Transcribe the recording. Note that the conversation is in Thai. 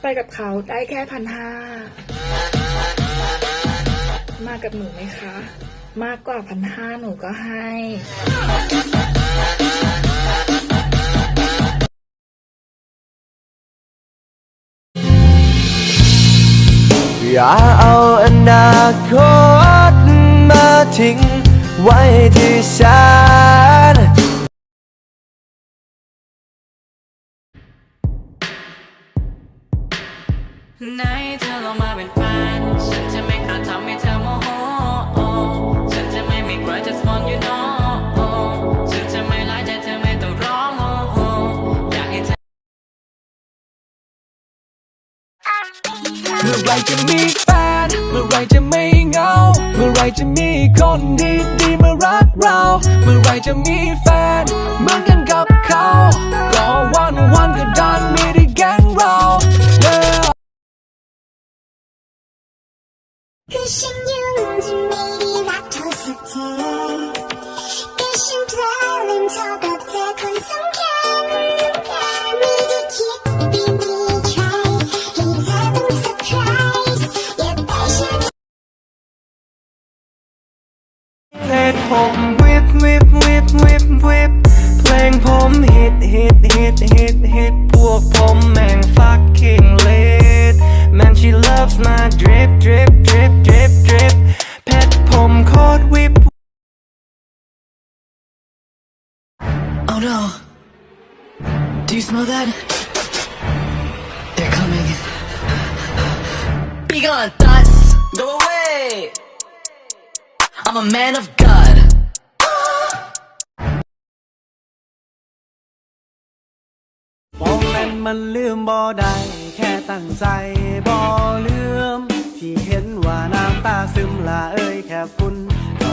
ไปกับเขาได้แค่1,500มากับหนูไหมคะ มากกว่า1,500หนูก็ให้ อย่าเอาอนาคตมาทิ้งไว้ที่ฉันไหนเธอลองมาเป็นแฟนฉันจะไม่กระทำให้เธอโมโหฉันจะไม่มีใคร just want you know ฉันจะไม่ร้ายใจเธอไม่ต้องร้องอยากให้เธอเมื่อไรจะมีแฟนเมื่อไรจะไม่เหงาเมื่อไรจะมีคนดีๆมารักเราเมื่อไรจะมีแฟนเหมือนกันกับเขาก็วันก็ดันมีที่แก๊งเราคือฉันยังจะไม่ได้รักเธอสักทีก็ฉันเพลอลืมเธอกับเธอคนสำคัญไม่ได้คิดไม่มีใครให้เธอต้องเซอร์ไพรส์อย่าไปฉันเพลงผมวิบเพลงผมฮิตพวกผมแม่ง fucking lit man she loves my drip เพชรผมโคตรวิบ Oh no Do you smell that They're coming Be gone thoughts Go away I'm a man of Godบอกแม่นมันลืมบ่ได้แค่ตั้งใจบ่ลืมที่เห็นว่าน้ำตาซึมละเอ้ยแค่ฝุ่นเขา